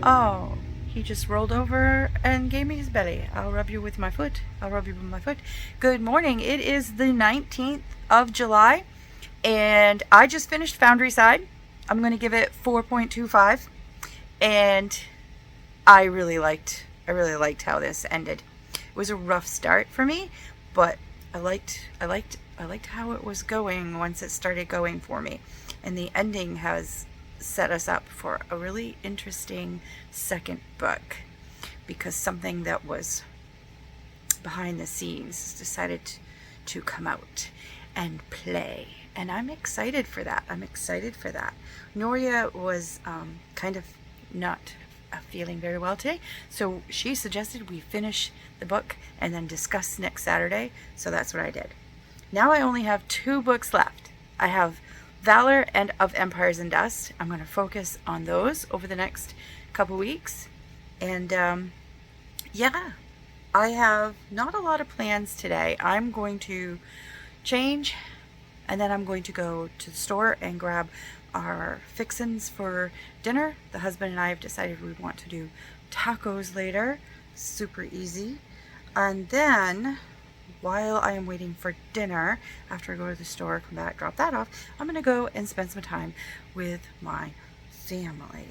Oh, he just rolled over and gave me his belly. I'll rub you with my foot. I'll rub you with my foot. Good morning. It is the 19th of July, and I just finished Foundryside. I'm going to give it 4.25, and I really liked how this ended. It was a rough start for me, but I liked how it was going once it started going for me. And the ending has set us up for a really interesting second book, because something that was behind the scenes decided to come out and play. And I'm excited for that. Noria was kind of not feeling very well today, so she suggested we finish the book and then discuss next Saturday, so that's what I did. Now I only have 2 books left. I have Valour and Of Empires and Dust. I'm going to focus on those over the next couple weeks. And yeah, I have not a lot of plans today. I'm going to change, and then I'm going to go to the store and grab our fixins for dinner. The husband and I have decided we want to do tacos later. Super easy. And then while I am waiting for dinner, after I go to the store, come back, drop that off, I'm going to go and spend some time with my family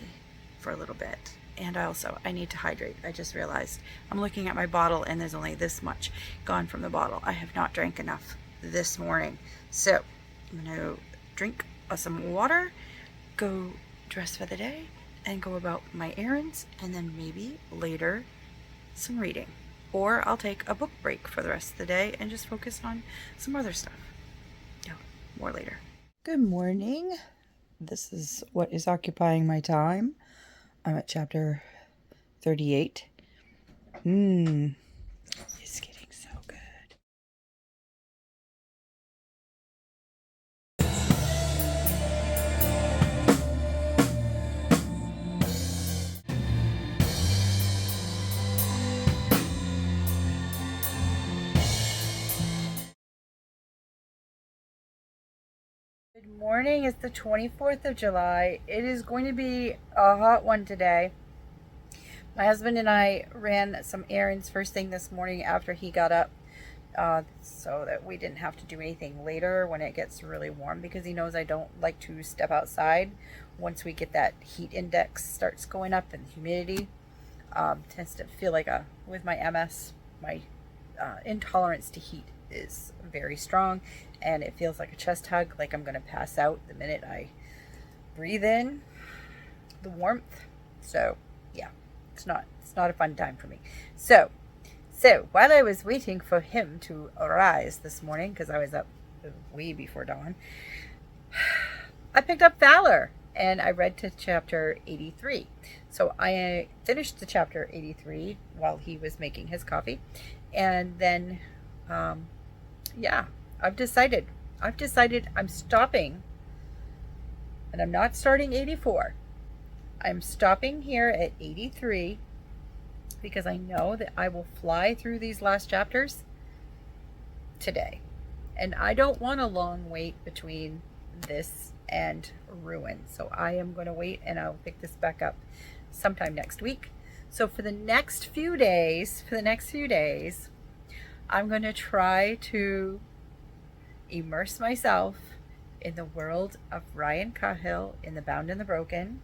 for a little bit. And I need to hydrate. I just realized I'm looking at my bottle and there's only this much gone from the bottle. I have not drank enough this morning. So I'm going to drink some water, go dress for the day, and go about my errands, and then maybe later some reading. Or I'll take a book break for the rest of the day and just focus on some other stuff. Yeah, more later. Good morning. This is what is occupying my time. I'm at chapter 38. It's getting so good. Good morning. It's the 24th of July. It is going to be a hot one today. My husband and I ran some errands first thing this morning after he got up, so that we didn't have to do anything later when it gets really warm, because he knows I don't like to step outside once we get that heat index starts going up and humidity. Tends to feel like with my MS, my intolerance to heat is very strong, and it feels like a chest hug, like I'm going to pass out the minute I breathe in the warmth. So yeah, it's not a fun time for me. So while I was waiting for him to arise this morning, because I was up way before dawn, I picked up Valour and I read to chapter 83. So I finished the chapter 83 while he was making his coffee, and then yeah, I've decided I'm stopping, and I'm not starting 84. I'm stopping here at 83 because I know that I will fly through these last chapters today. And I don't want a long wait between this and Ruin. So I am going to wait, and I'll pick this back up sometime next week. So for the next few days, I'm going to try to immerse myself in the world of Ryan Cahill in The Bound and the Broken.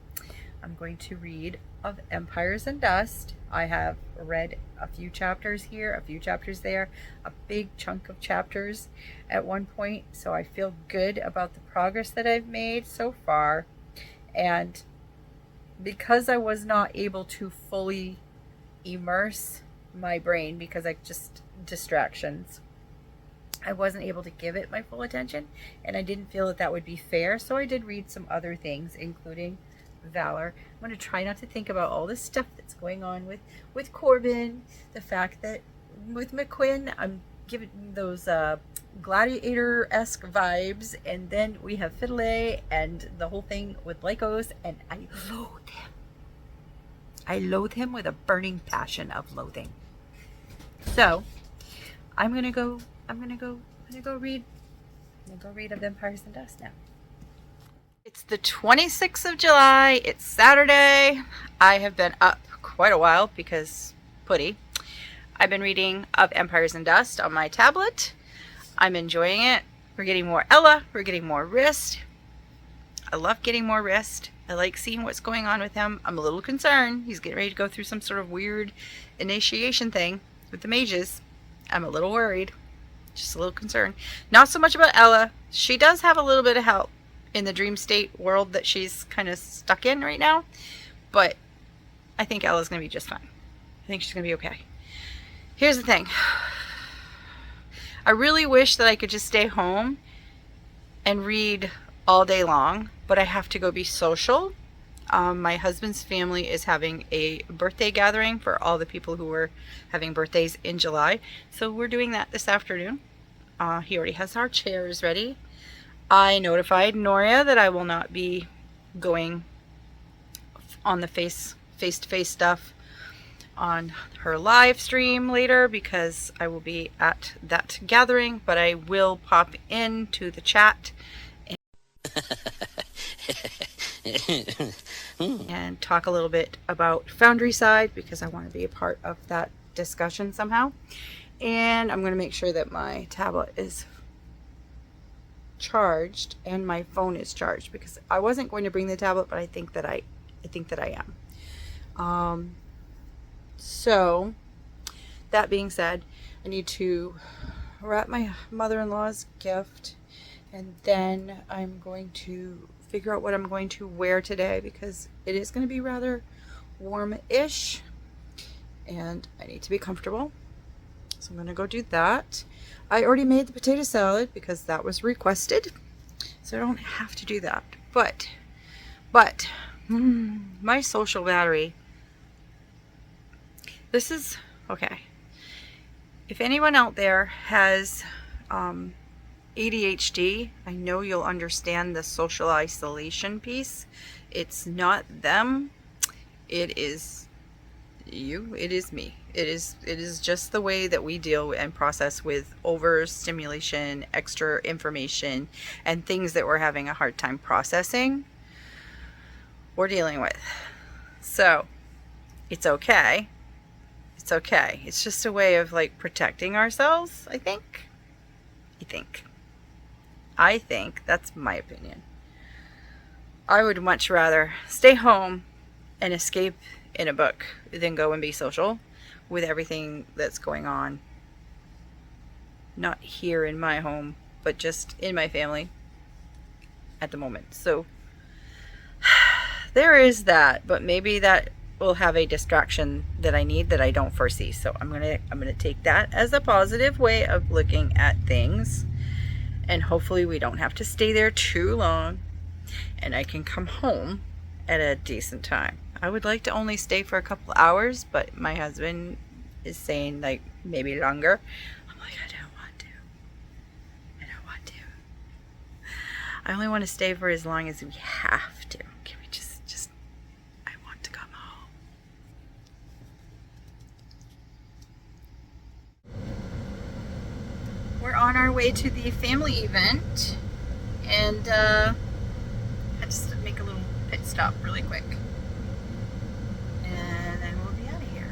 I'm going to read Of Empires and Dust. I have read a few chapters here, a few chapters there, a big chunk of chapters at one point, so I feel good about the progress that I've made so far. And because I was not able to fully immerse my brain because I just distractions, I wasn't able to give it my full attention, and I didn't feel that would be fair, so I did read some other things, including Valour. I'm going to try not to think about all this stuff that's going on with Corbin, the fact that with McQuinn I'm giving those gladiator-esque vibes, and then we have Fiddle and the whole thing with Lycos, and I loathe him with a burning passion of loathing. So I'm gonna go read Of Empires and Dust now. It's the 26th of July. It's Saturday. I have been up quite a while because putty. I've been reading Of Empires and Dust on my tablet. I'm enjoying it. We're getting more Ella. We're getting more Wrist. I love getting more Wrist. I like seeing what's going on with him. I'm a little concerned. He's getting ready to go through some sort of weird initiation thing with the mages. I'm a little worried. Just a little concerned. Not so much about Ella. She does have a little bit of help in the dream state world that she's kind of stuck in right now. But I think Ella's going to be just fine. I think she's going to be okay. Here's the thing. I really wish that I could just stay home and read all day long, but I have to go be social. My husband's family is having a birthday gathering for all the people who were having birthdays in July. So we're doing that this afternoon. He already has our chairs ready. I notified Noria that I will not be going on the face-to-face stuff on her live stream later because I will be at that gathering, but I will pop into the chat and talk a little bit about Foundryside because I want to be a part of that discussion somehow. And I'm going to make sure that my tablet is charged and my phone is charged because I wasn't going to bring the tablet, but I think that I am. So that being said, I need to wrap my mother-in-law's gift, and then I'm going to figure out what I'm going to wear today because it is going to be rather warm-ish and I need to be comfortable. So I'm going to go do that. I already made the potato salad because that was requested, so I don't have to do that. But my social battery. This is okay. If anyone out there has ADHD, I know you'll understand the social isolation piece. It's not them. It is you. It is me. It is just the way that we deal and process with overstimulation, extra information, and things that we're having a hard time processing. We're dealing with. So it's okay. It's okay. It's just a way of like protecting ourselves, I think. I think that's my opinion. I would much rather stay home and escape in a book than go and be social with everything that's going on. Not here in my home, but just in my family at the moment. So there is that, but maybe that will have a distraction that I need that I don't foresee. So I'm gonna take that as a positive way of looking at things, and hopefully we don't have to stay there too long and I can come home at a decent time. I would like to only stay for a couple hours, but my husband is saying like maybe longer. I'm like, I don't want to. I only want to stay for as long as we have to. Can we just I want to come home. We're on our way to the family event, and I just make a little pit stop really quick. And then we'll be out of here.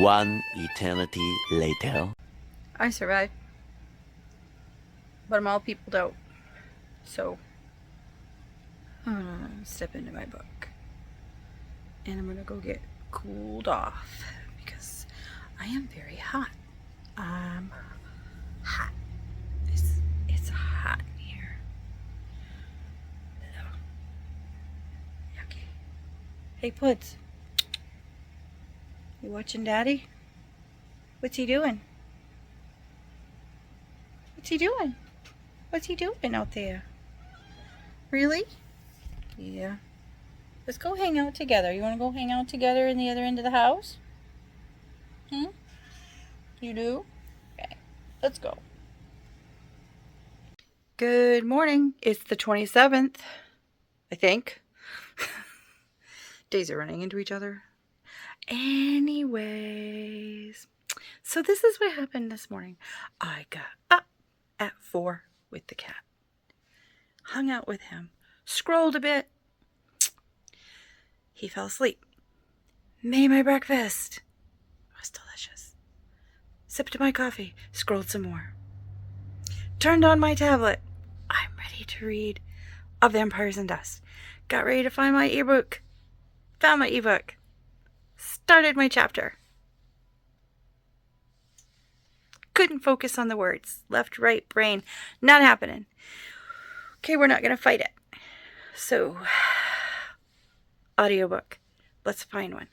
One eternity later. I survived. But I'm all peopled out. So I'm gonna step into my book. And I'm gonna go get cooled off because I am very hot. I'm hot. It's hot in here. Ugh. Yucky. Hey Puds. You watching Daddy? What's he doing? What's he doing? What's he doing out there? Really? Yeah. Let's go hang out together. You want to go hang out together in the other end of the house? You do? Okay. Let's go. Good morning. It's the 27th, I think. Days are running into each other. Anyways, so this is what happened this morning. I got up at 4 with the cat, hung out with him, scrolled a bit. He fell asleep. Made my breakfast. It was delicious. Sipped my coffee, scrolled some more. Turned on my tablet. I'm ready to read Of Vampires and Dust. Got ready to find my ebook. Found my ebook. Started my chapter. Couldn't focus on the words. Left, right, brain. Not happening. Okay, we're not going to fight it. So, audiobook. Let's find one.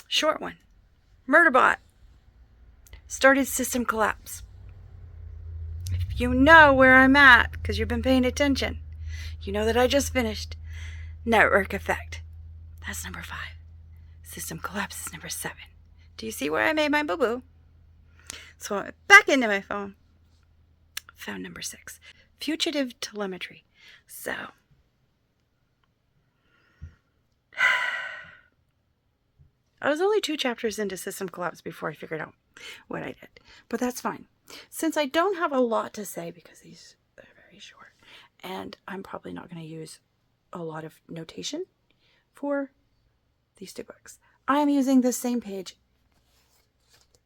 Short one. MurderBot. Started system collapse. If you know where I'm at, because you've been paying attention, you know that I just finished Network Effect. That's number 5. System collapse is number 7. Do you see where I made my boo-boo? So I went back into my phone. Found number 6. Fugitive telemetry. So, I was only 2 chapters into system collapse before I figured out what I did. But that's fine. Since I don't have a lot to say because these are very short, and I'm probably not going to use a lot of notation for these 2 books, I am using the same page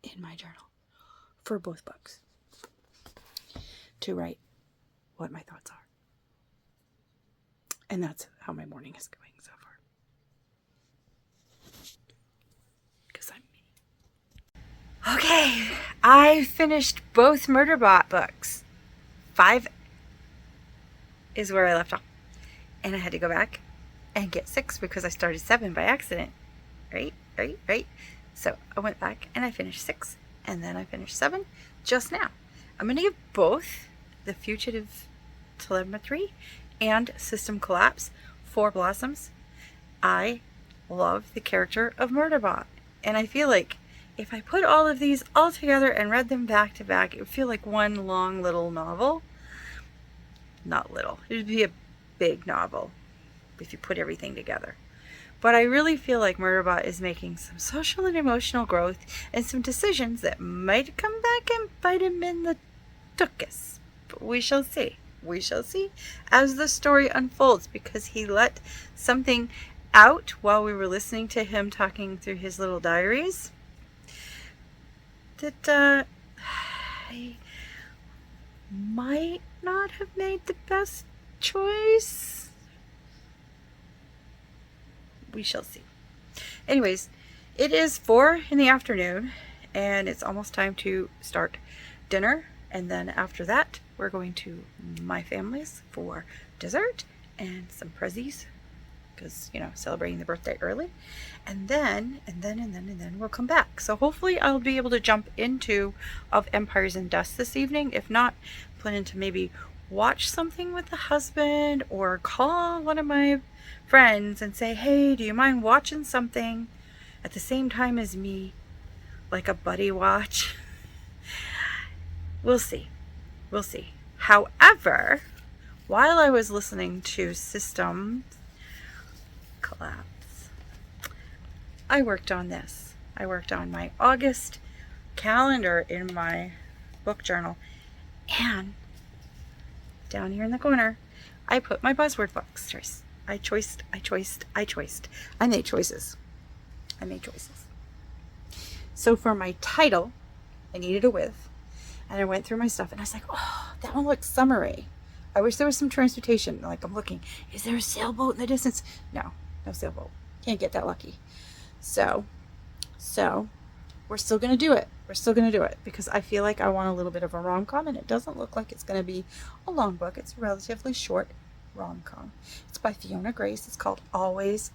in my journal for both books to write what my thoughts are. And that's how my morning is going so far. Because I'm me. Okay, I finished both MurderBot books. 5 is where I left off. And I had to go back and get 6 because I started 7 by accident. Right? So I went back and I finished 6. And then I finished 7 just now. I'm going to give both the Fugitive Telemetry and System Collapse 4 blossoms. I love the character of MurderBot. And I feel like if I put all of these all together and read them back to back, it would feel like one long little novel. Not little. It would be a big novel if you put everything together. But I really feel like MurderBot is making some social and emotional growth and some decisions that might come back and bite him in the tuchus. But we shall see. We shall see as the story unfolds, because he let something out while we were listening to him talking through his little diaries that I might not have made the best choice. We shall see. Anyways, it is 4 in the afternoon and it's almost time to start dinner. And then after that, we're going to my family's for dessert and some prezzies because, you know, celebrating the birthday early. And then we'll come back. So hopefully I'll be able to jump into Of Empires and Dust this evening. If not, planning to maybe watch something with the husband or call one of my friends and say, hey, do you mind watching something at the same time as me, like a buddy watch? We'll see. However, while I was listening to System Collapse, I worked on this. I worked on my August calendar in my book journal, and down here in the corner, I put my Buzzword books. I made choices. So for my title, I needed a with, and I went through my stuff and I was like, oh, that one looks summery. I wish there was some transportation. Like, I'm looking, is there a sailboat in the distance? No sailboat. Can't get that lucky. So we're still going to do it. Because I feel like I want a little bit of a rom-com, and it doesn't look like it's going to be a long book. It's a relatively short rom-com. It's by Fiona Grace. It's called Always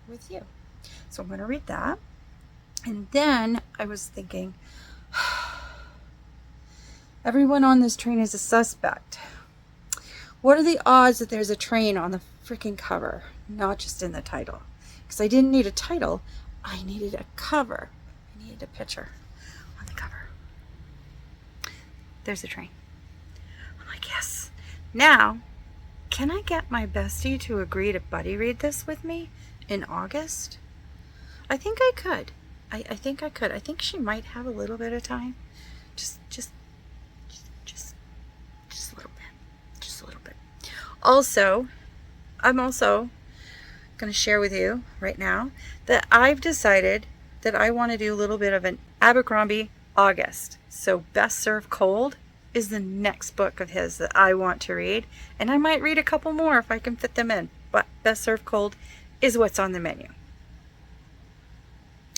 With You. So I'm going to read that. And then I was thinking, everyone on this train is a suspect. What are the odds that there's a train on the freaking cover, not just in the title? Because I didn't need a title. I needed a cover. I needed a picture on the cover. There's a train. I'm like, yes. Now, can I get my bestie to agree to buddy read this with me in August? I think I could. I think I could. I think she might have a little bit of time. Just a little bit. Also, I'm also going to share with you right now that I've decided that I want to do a little bit of an Abercrombie August. So Best Served Cold is the next book of his that I want to read, and I might read a couple more if I can fit them in, but Best Served Cold is what's on the menu.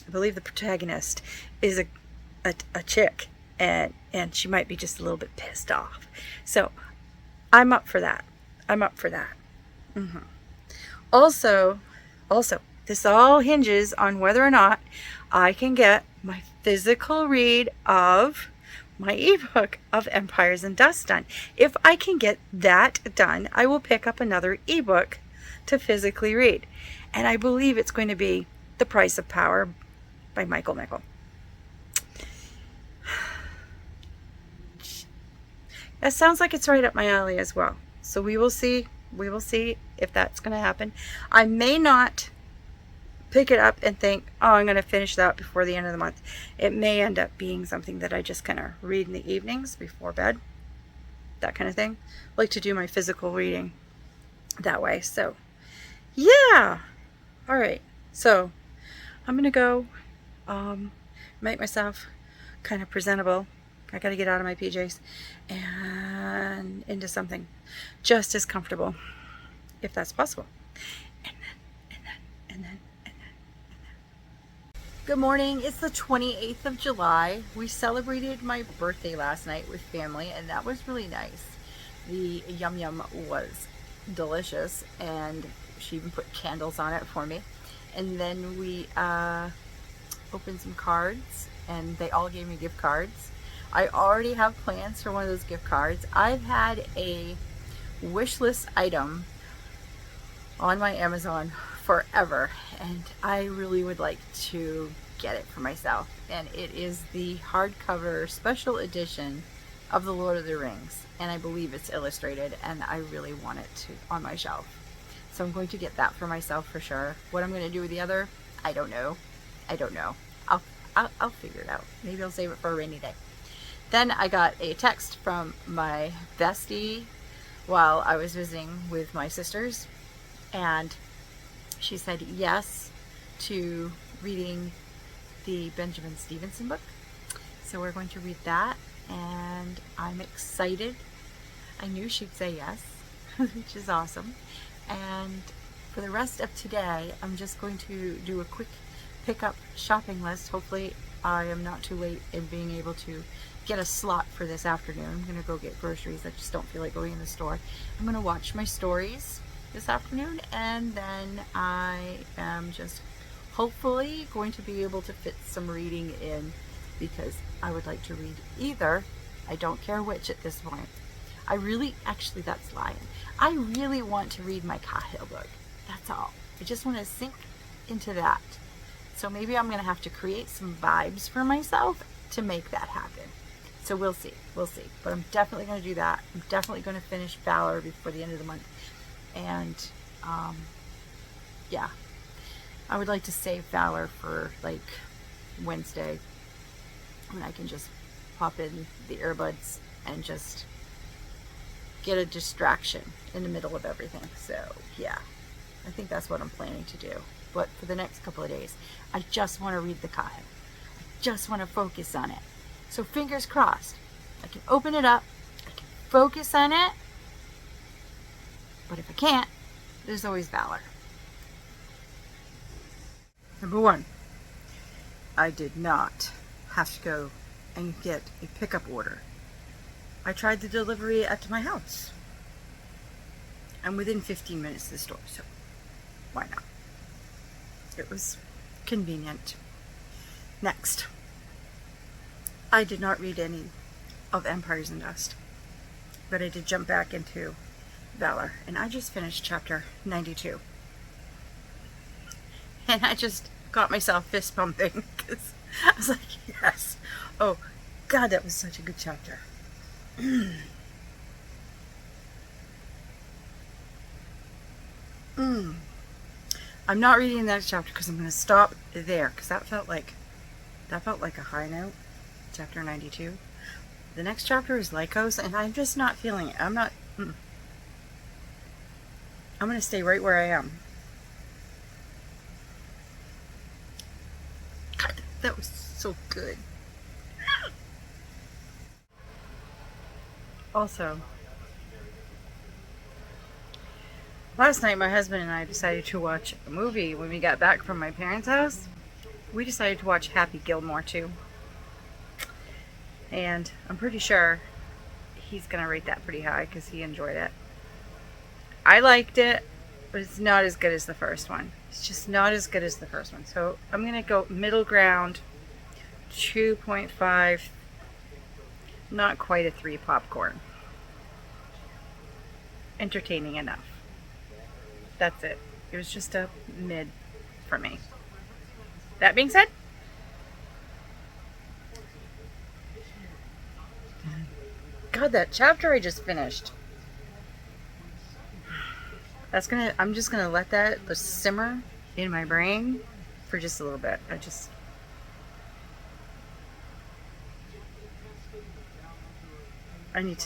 I believe the protagonist is a chick, and she might be just a little bit pissed off. So I'm up for that. I'm up for that. Also, this all hinges on whether or not I can get my physical read of my ebook of Empires and Dust done. If I can get that done, I will pick up another ebook to physically read. And I believe it's going to be The Price of Power by Michael Mickle. That sounds like it's right up my alley as well. So we will see. We will see if that's going to happen. I may not pick it up and think, oh, I'm going to finish that before the end of the month. It may end up being something that I just kind of read in the evenings before bed. That kind of thing. I like to do my physical reading that way. So, yeah. All right. So, I'm going to go make myself kind of presentable. I got to get out of my PJs and into something just as comfortable, if that's possible. And then. Good morning. It's the 28th of July. We celebrated my birthday last night with family, and that was really nice. The yum yum was delicious, and she even put candles on it for me. And then we opened some cards, and they all gave me gift cards. I already have plans for one of those gift cards. I've had a wish list item on my Amazon forever, and I really would like to get it for myself. And it is the hardcover special edition of The Lord of the Rings, and I believe it's illustrated, and I really want it on my shelf. So I'm going to get that for myself for sure. What I'm going to do with the other, I don't know. I'll figure it out. Maybe I'll save it for a rainy day. Then I got a text from my bestie while I was visiting with my sisters, and she said yes to reading the Benjamin Stevenson book. So we're going to read that, and I'm excited. I knew she'd say yes, which is awesome. And for the rest of today, I'm just going to do a quick pickup shopping list. Hopefully I am not too late in being able to get a slot for this afternoon. I'm going to go get groceries. I just don't feel like going in the store. I'm going to watch my stories this afternoon, and then I am just hopefully going to be able to fit some reading in, because I would like to read either. I don't care which at this point. I really, actually that's lying. I really want to read my Cahill book. That's all. I just want to sink into that. So maybe I'm going to have to create some vibes for myself to make that happen. So we'll see. But I'm definitely going to do that. I'm definitely going to finish Valour before the end of the month. And yeah, I would like to save Valour for like Wednesday, when I can just pop in the earbuds and just get a distraction in the middle of everything. So yeah, I think that's what I'm planning to do. But for the next couple of days, I just want to read the Cahill. I just want to focus on it. So fingers crossed, I can open it up, I can focus on it. But if I can't, there's always Valour. Number one, I did not have to go and get a pickup order. I tried the delivery at my house. I'm within 15 minutes of the store, so why not? It was convenient. Next, I did not read any of Empires and Dust, but I did jump back into Valour, and I just finished chapter 92. And I just got myself fist pumping, because I was like, yes. Oh, God, that was such a good chapter. I'm not reading the next chapter because I'm going to stop there, because that felt like a high note. Chapter 92. The next chapter is Lycos, and I'm just not feeling it. I'm not. I'm going to stay right where I am. God, that was so good. Also, last night my husband and I decided to watch a movie when we got back from my parents' house. We decided to watch Happy Gilmore too. And I'm pretty sure he's going to rate that pretty high because he enjoyed it. I liked it, but it's not as good as the first one. It's just not as good as the first one. So I'm going to go middle ground, 2.5, not quite a 3 popcorn. Entertaining enough. That's it. It was just a mid for me. That being said, God, that chapter I just finished. I'm just gonna let that simmer in my brain for just a little bit. I need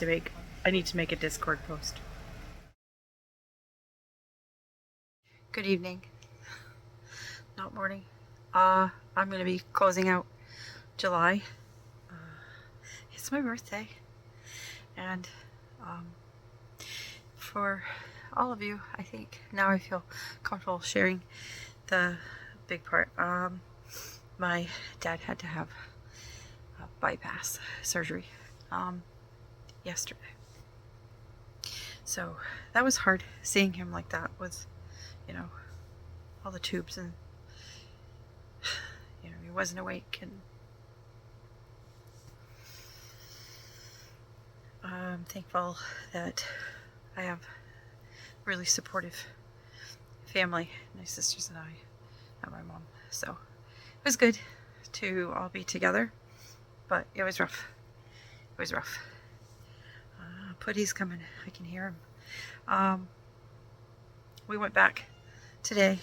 to make a Discord post. Good evening. Not morning. I'm gonna be closing out July. It's my birthday. And for all of you, I think now I feel comfortable sharing the big part. My dad had to have a bypass surgery yesterday. So that was hard, seeing him like that with, all the tubes, and he wasn't awake, and I'm thankful that I have really supportive family, my sisters and I, and my mom. So it was good to all be together, but it was rough. It was rough. Putty's coming. I can hear him. We went back today.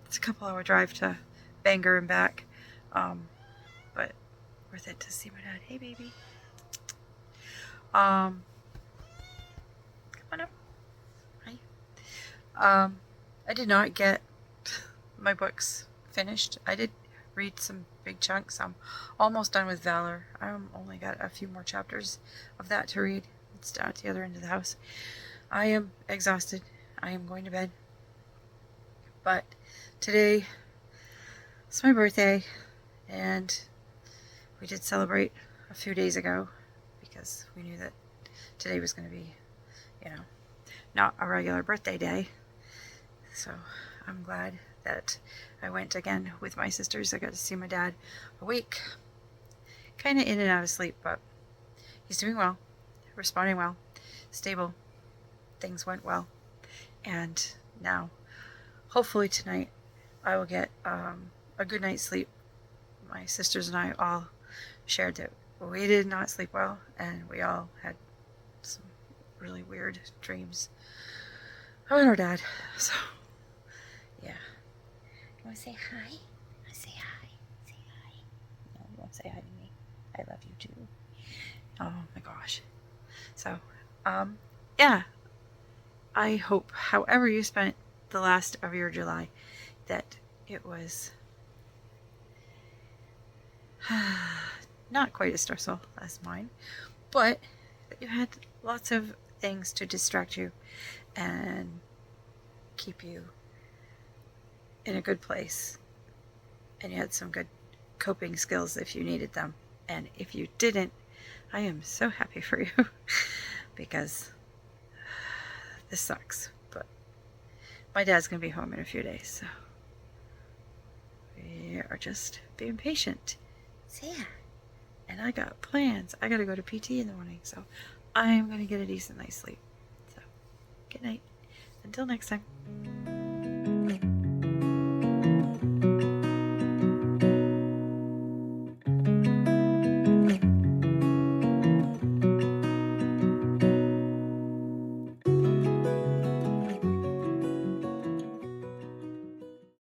It's a couple-hour drive to Bangor and back, but worth it to see my dad. Hey, baby. Come on up. Hi. I did not get my books finished. I did read some big chunks. I'm almost done with Valour. I only got a few more chapters of that to read. It's down at the other end of the house. I am exhausted. I am going to bed. But today it's my birthday, and we did celebrate a few days ago because we knew that today was going to be, not a regular birthday day. So I'm glad that I went again with my sisters. I got to see my dad a week. Kind of in and out of sleep, but he's doing well, responding well, stable. Things went well. And now, hopefully tonight, I will get a good night's sleep. My sisters and I all shared that we did not sleep well, and we all had some really weird dreams about our dad. So, yeah. You want to say hi? Say hi. Say hi. No, you won't say hi to me. I love you too. Oh my gosh. So, yeah. I hope, however you spent the last of your July, that it was not quite as stressful as mine, but that you had lots of things to distract you and keep you in a good place, and you had some good coping skills if you needed them. And if you didn't, I am so happy for you because this sucks, but my dad's gonna be home in a few days, so we are just being patient. So yeah, and I got plans. I gotta go to PT in the morning, so I'm gonna get a decent night's sleep. So good night, until next time.